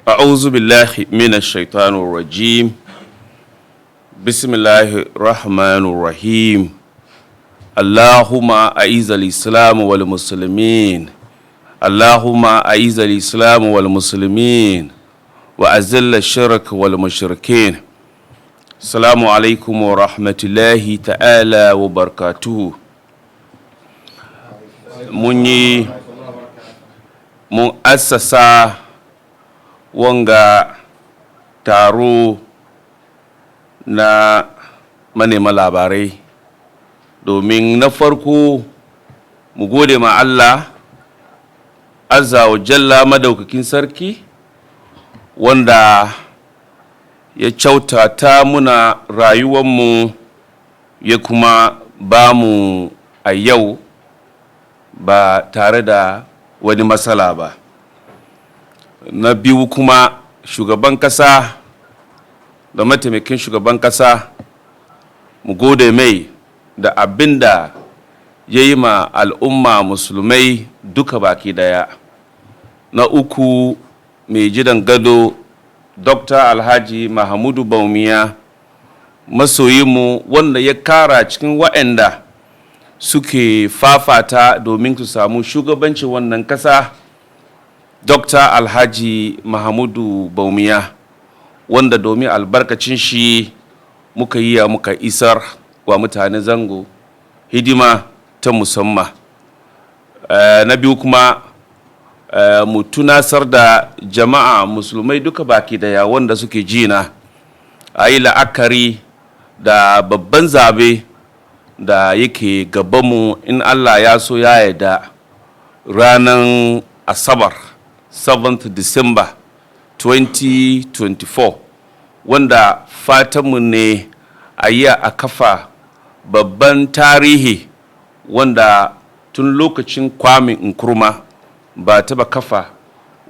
أعوذ بالله من الشيطان الرجيم بسم الله الرحمن الرحيم اللهم أعز الإسلام والمسلمين اللهم أعز الإسلام والمسلمين وأذل الشرك والمشركين السلام عليكم ورحمة الله تعالى وبركاته mun assasa wanga taro na manema labarai domin na farko mu gode ma Allah azza wa jalla madaukakin sarki wanda ya kyautata muna rayuwarmu ya kuma ba mu a yau ba tare da wani matsala ba. Na biyu kuma shugaban kasa da mataimakin shugaban kasa mu gode mai da abinda ya yi ma al'umma musulmai duka baki daya. Na uku mai jidan gado Dr. Alhaji Mahamudu Bawumia masoyinmu wanda ya kara cikin waɗanda suke fafata domin su samu shugabancin wannan kasa. Dr. Alhaji Mahamudu Bawumia wanda domin albarkacin shi muka isar wa mutane Zango hidima ta musamman. Na biyu kuma mu tunasar da jama'a musulmai duka baki daya wanda suke jina a yi la'akari da babban zabe da yake gabanmu in Allah ya so ya yarda ranar Asabar 7th December 2024 wanda fatanmu ne a yi a kafa babban tarihi wanda tun lokacin Kwame Nkrumah ba taba kafa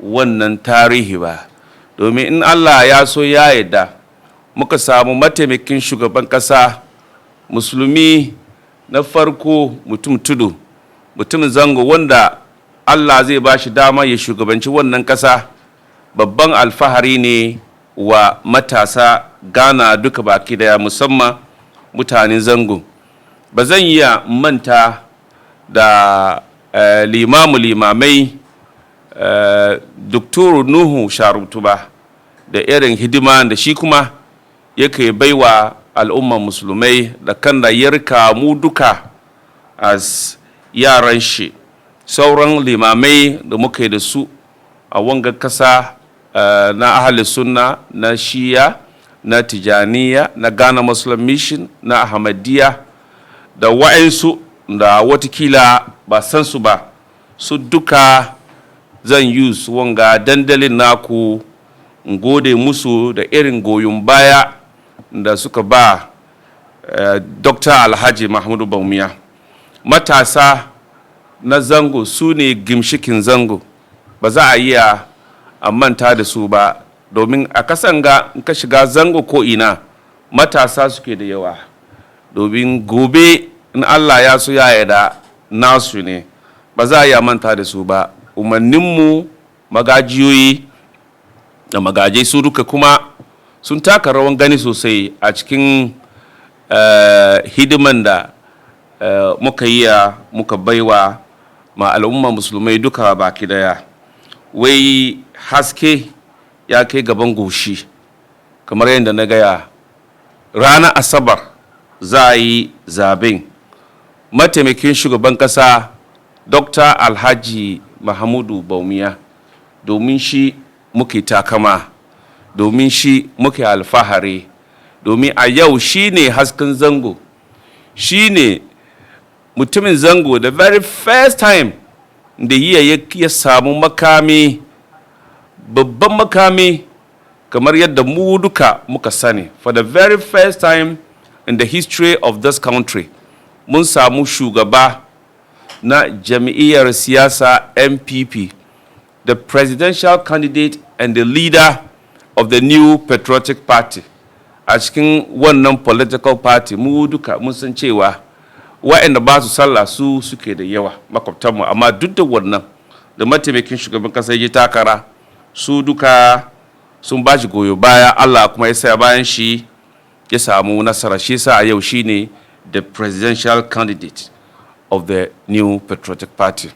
wannan tarihi ba, domin in Allah ya so ya yarda muka samu mataimakin shugaban kasa musulmi na farko mutum tudu mutumin Zango wanda Allah zai ba shi dama ya shugabanci wannan kasa. Babban alfahari ne wa matasa Ghana duka baki daya, musamman mutanen Zango. Ba zan iya manta da limamai Dr. Nuhu Sharutu ba da irin hidima da shi kuma yake baiwa al'umman musulmai da kan da yarka mu duka as yaran shi. Sauran limamai da muka yi da su a wanga kasa na ahli sunna, na shiya, na tijaniya, na Ghana Muslim Mission, na Ahmadiyya da wa'ansu da watakila ba san su ba, su duka zan use wanga dandalin naku in gode musu da irin goyon baya da suka ba Dr. Alhaji Mahamudu Bawumia. Matasa na Zango su ne gimshikin Zango, ba za a iya a manta da su ba, domin a kasan ga in ka shiga Zango ko ina matasa suke da yawa, domin gobe in Allah ya so ya yarda nasu ne, ba za a iya manta da su ba. Umarninmu magajiyoyi da magajai su duka kuma sun taka rawan gani sosai a cikin hidiman da muka baiwa ma al'umma musulmai duka baki daya. Wai haske ya kai gaban goshi, kamar yadda na gaya ranar Asabar za a yi zaben mataimakin shugaban kasa Dr. Alhaji Mahamudu Bawumia, domin shi muke takama, domin shi muke alfahari, domin a yau shi ne hasken Zango, shi ne mutumin Zango the very first time da ya samu makami, babban makami kamar yadda mu duka muka sani. For the very first time in the history of this country mun samu shugaba na jami'iyyar siyasa MPP, the presidential candidate and the leader of the new patriotic party. A cikin wannan political party mu duka mun san cewa wa'anda ba su sallah su suke da yawa makwabtanmu, amma duk da wannan da mataimakin shugaban kasa ya takara su duka sun ba shi goyo baya, Allah kuma ya saya bayan shi ya samu nasara. Shi sa a yau shine the presidential candidate of the new patriotic party.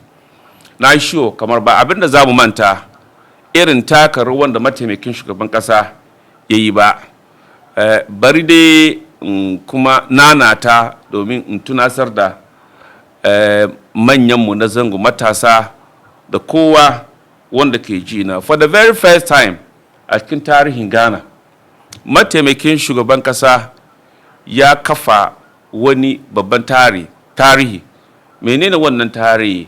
Na yi sure kamar ba abin da za mu manta irin taka ruwan da mataimakin shugaban kasa ya yi ba. Bari dai kuma nanata domin in tunasar da manyanmu na Zango, matasa da kowa wanda ke ji na. For the very first time a cikin tarihin Ghana, mataimakin shugaban kasa ya kafa wani babban tarihi. Menene wannan tarihi?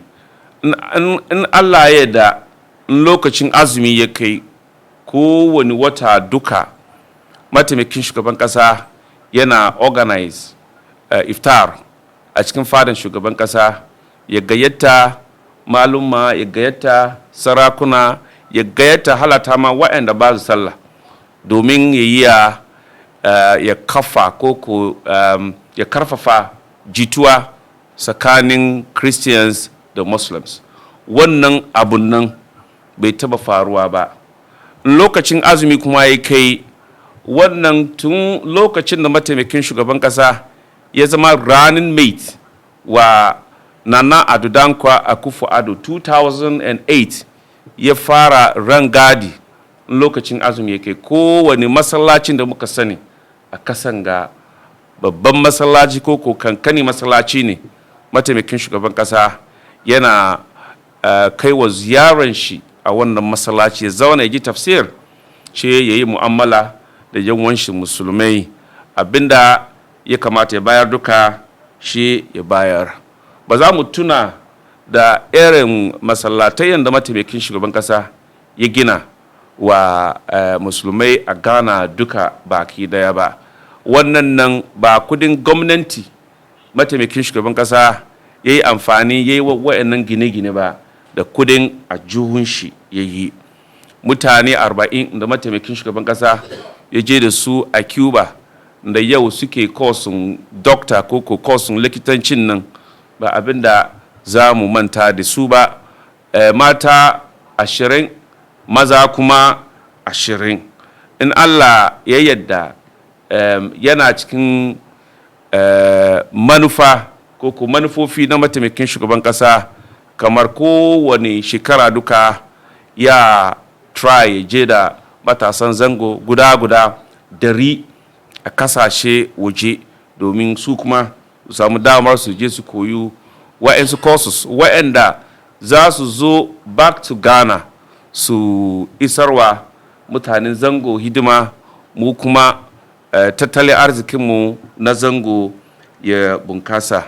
In Allah ya da lokacin azumi ya kai, kowane wata duka mataimakin shugaban kasa yana organize iftar a cikin fadan shugaban kasa, ya gayyata maluma, ya gayyata sarakuna, ya gayyata halata ma waɗanda ba su sallah, domin ya kafa ko ya karfafa jituwa tsakanin Christians da Muslims. Wannan abun nan bai taba faruwa ba. Lokacin azumi kuma ya kai, wannan tun lokacin da mataimakin shugaban kasa ya zama running mate wa Nana Ado Dankwa Akufo-Addo 2008, ya fara rangadi. Lokacin azumi ya kai, kowane masallacin da muka sani a kasan ga, babban masallaci ko kankani masallaci ne, mataimakin shugaban kasa yana kai wa ziyaran shi a wannan masallaci, ya zauna ya ji tafsir, ce ya yi mu'amala da yawancin musulmai, abinda ya kamata ya bayar duka shi ya bayar. Ba za mu tuna da irin masallatai da mataimakin shugaban kasa ya gina wa musulmai a Ghana duka baki daya ba. Wannan nan ba kudin gwamnati mataimakin shugaban kasa ya yi amfani ya yi wa'annan gine-gine ba, da kudin a juhun shi ya yi. Mutane 40 da mataimakin shugaban kasa ya je da su a Cuba, da yau suke kosun doctor ko kosun likitancin nan, ba abinda za mu manta da su ba. Mata 20, maza kuma 20. In Allah ya yadda yana cikin manufa ko manufofi na mataimakin shugaban kasa, kamar kowane shekara duka ya try je da matasan Zango guda 100 a kasashe waje, domin su kuma su samu damar su je su koyu wa'ansu courses wa'anda za su zo back to Ghana su isarwa mutanen Zango hidima, mu kuma tattalin arzikinmu na Zango ya bunkasa.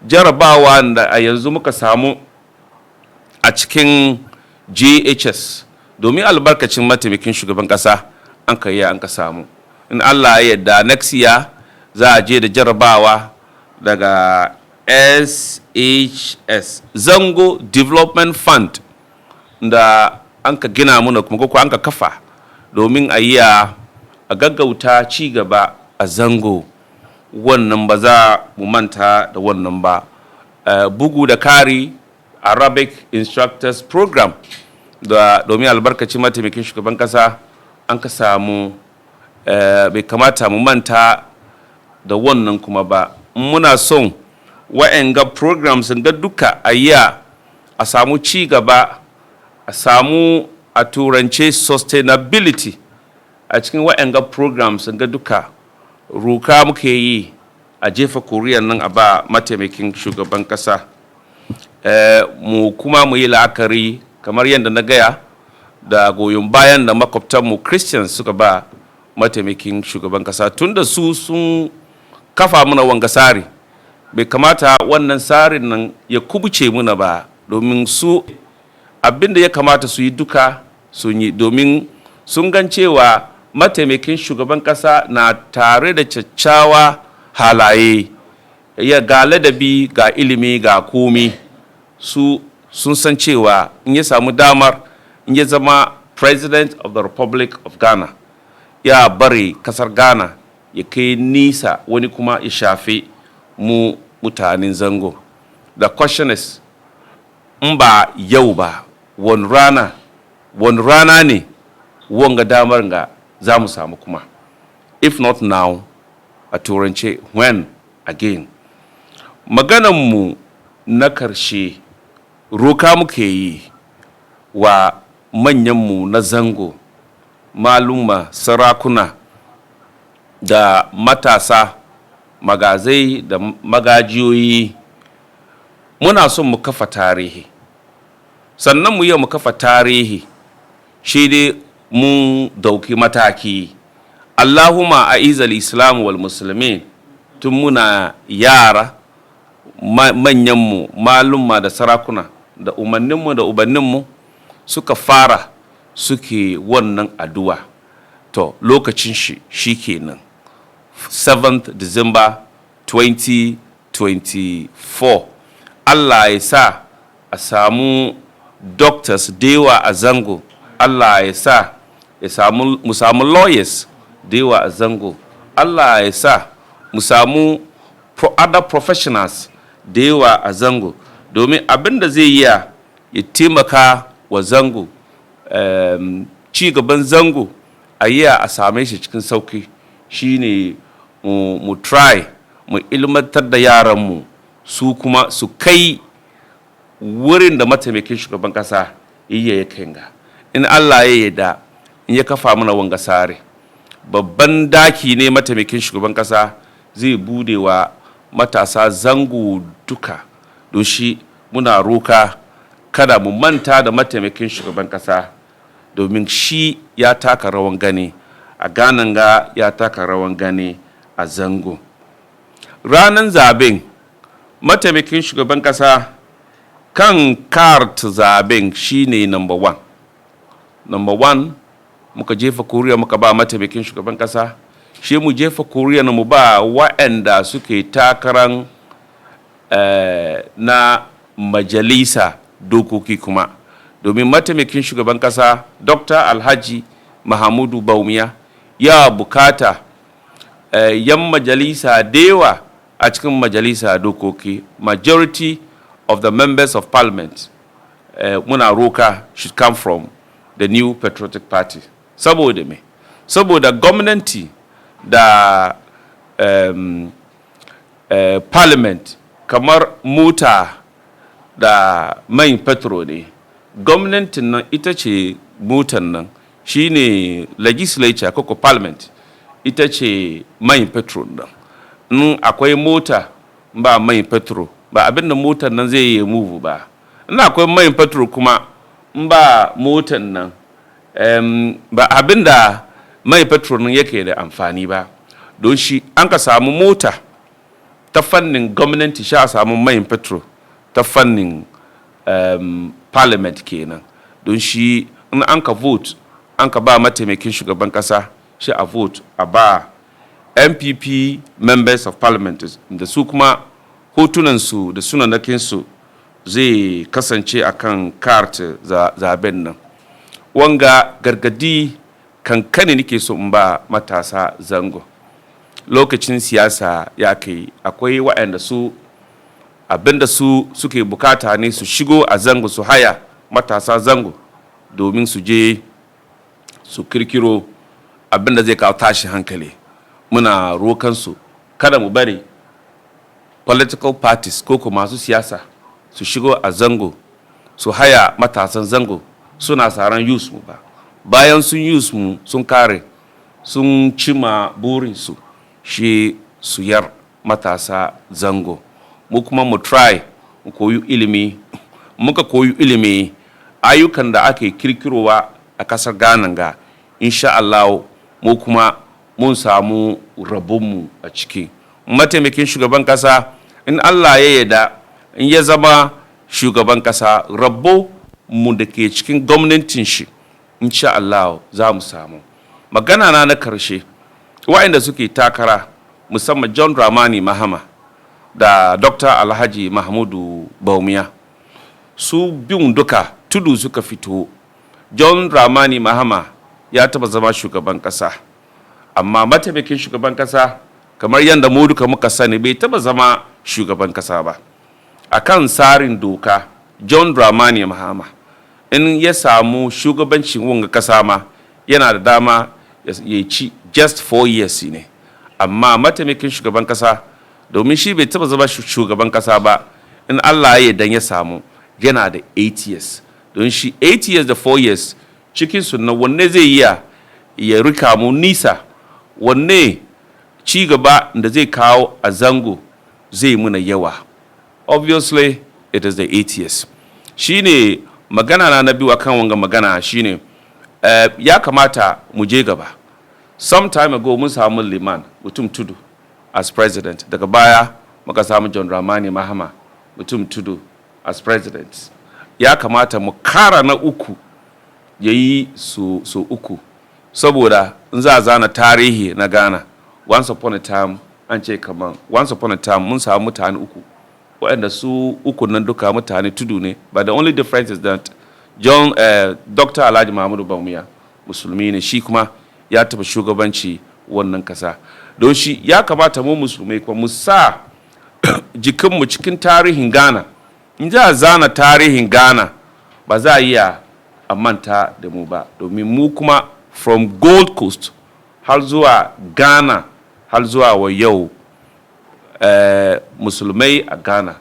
Jarabawa da a yanzu muka samu a cikin GHS, domin albarkacin mataimakin shugaban kasa an ka samu. In Allah ya yarda next year za a je da jarabawa daga SHS, Zango Development Fund, da an ka gina muna kuma ko an ka kafa domin a gaggauta ci gaba a Zango. Wannan ba za mu manta da wannan ba. Bugu da kari Arabic Instructors Program, da domin albarkacin mataimakin shugaban kasa an ka samu, bai kamata mu manta da wannan kuma ba. Muna son wa'anga programs ga duka a samu ci gaba, a samu a turance sustainability a cikin wa'anga programs ga duka. Roka muke yi a jefa kuriyan nan a ba mataimakin shugaban kasa. Mu kuma mu yi la'akari kamar yadda na gaya da goyon bayan da makwabtanmu Christians suka ba mataimakin shugaban kasa, tunda su sun kafa muna wanga tsari. Bai kamata wannan tsarin nan ya kubuce muna ba, domin su abinda ya kamata su yi duka sun yi, domin sun gan cewa mataimakin shugaban kasa na tare da kyakkyawa halaye, ya ga ladabi, ga ilimi, ga komi. Su sun san cewa in ya samu damar, in ya zama President of the Republic of Ghana, ya bari kasar Ghana ya kai nisa, wani kuma ya shafe mu mutanen Zango. The question is, in ba yau ba, wani rana ne wanga damar ga za mu samu kuma, if not now a turance when again. Maganarmu na karshe roka muke yi wa manyanmu na zango, maluma, sarakuna da matasa, magazai da magajiyoyi, muna son mu kafa tarihi, sannan mu yi mu kafa tarihi shi dai mun dauki mataki. Allahumma a'izal islam wal muslimin, tun muna yara manyanmu, malumma da sarakuna da umanninmu da ubanninmu suka fara suke wannan addu'a. To lokacin shi kenan 7th December 2024, Allah ya sa a samu doctors da yawa a zango, Allah ya sa mu samu lawyers da yawa a zango, Allah ya sa mu samu other professionals da yawa a zango, domin abin da zai yi ya taimaka wa zango, ci gaban zango a yi a same shi cikin sauki shine mu try mu ilmantar da yaranmu su kuma su kai wurin da mataimakin shugaban kasa ya kai ga. In Allah ya yarda, in ya kafa mana wanga sare, babban daki ne mataimakin shugaban kasa zai bude wa matasa zango duka, don shi muna roka kada mu manta da mataimakin shugaban kasa, domin shi ya taka rawan gani a ganan ga, ya taka rawan gani a zango. Ranan zaben mataimakin shugaban kasa kan kart zaben shine number 1 muka jefa kuriya muka ba mataimakin shugaban kasa, shi mu jefa kuriya na mu ba waɗanda suke takaran na majalisa dokoki kuma, domin mataimakin shugaban kasa Dr. Alhaji Mahamudu Bawumia ya bukata yan majalisa dewa a cikin majalisa dokoki, majority of the members of parliament muna roka should come from the new patriotic party. Saboda me? Saboda gwamnati da parliament kamar mota da mai petro ne. Gwamnatin nan ita ce motan nan, shine legislature ko parliament ita ce mai petro nan. In akwai mota ba mai petro, ba abinda motar nan zai yi move ba. In akwai mai petro kuma ba motar nan ba abinda mai petro nan yake da amfani ba. Don shi an ka samu mota ta fannin gwamnati, sha samu mai petro ta fannin parliament kenan. Don shi in an ka vote, an ka ba mataimakin shugaban kasa, shi a vote a ba MPP members of parliament da su kuma hotunansu da sunanakinsu zai kasance a kan kart zaben nan. Wanga gargadi kankani nake so in ba matasa zango. Lokacin siyasa ya kai, akwai waɗanda su abinda su suke bukata ne su shigo a zango, su haya matasa zango domin su je su kirkiro abinda zai kawo tashi hankali. Muna rokansu kada mu bari political parties ko kuma masu siyasa su shigo a zango su haya matasan zango suna saran youth mu ba. Bayan sun youth mu sun kare, sun cima burinsu, shi su yar matasa zango. Mu kuma mu try mu koyi ilimi, muka koyi ilimi ayyukan da ake kirkirowa a kasar Ghana ga, insha Allah mu kuma mun samu rabonmu a ciki. Mataimakin shugaban kasa in Allah ya yarda, in ya zama shugaban kasa, rabo mu da ke cikin gwamnatin shi insha Allah za mu samu. Magana na karshe, waɗanda suke takara musamman John Dramani Mahama da Dr. Alhaji Mahamudu Bawumia, su biyun duka tudu suka fito. John Dramani Mahama ya taba zama shugaban kasa, amma mataimakin shugaban kasa kamar yadda mu duka muka sani bai taba zama shugaban kasa ba. Akan tsarin doka, John Dramani Mahama in ya samu shugabancin wanga kasa ma yana da dama ya ci just 4 years ne, amma mataimakin shugaban kasa domin shi bai taba zama shugaban kasa ba, in Allah ya dan ya samu yana da 8 years, don shi 8 years da 4 years cikin sunna wanne zai iya ya rika mu nisa, wanne ci gaba da zai kawo a zango zai muna yawa. Obviously it is the 8 years. Shine magana na biyu akan wanga magana shine ya kamata mu je gaba. Some time ago mun samu liman mutum tudu as president, daga baya muka samu John Dramani Mahama mutum tudu as president. Ya kamata mu kara na uku yayi so uku, saboda in za a zana tarihi na Ghana, once upon a time an ce kaman once upon a time mun samu mutane uku waɗanda su uku nan duka mutane tudu ne, but the only difference is that Dr. Alhaji Muhammadu Bawumia musulmi ne, shi kuma ya taba shugabanci wannan kasa. Don shi ya kamata mu musulmai kuma mu sa jikinmu cikin tarihin Ghana. In za a zana tarihin Ghana ba za a iya a manta da mu ba, domin mu kuma from Gold Coast har zuwa Ghana har zuwa wa yau musulmai a Ghana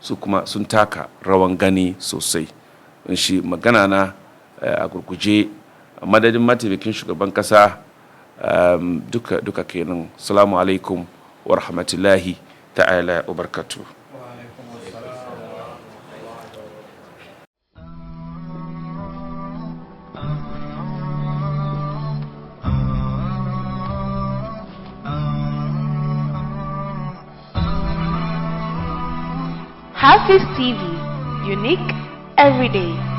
su kuma sun taka rawan gani sosai. Shi magana na a gurguje a madadin mataimakin shugaban kasa duka kenan. Assalamu alaikum wa rahmatullahi ta'ala wa barakatuh. Hafiz TV, unique every day.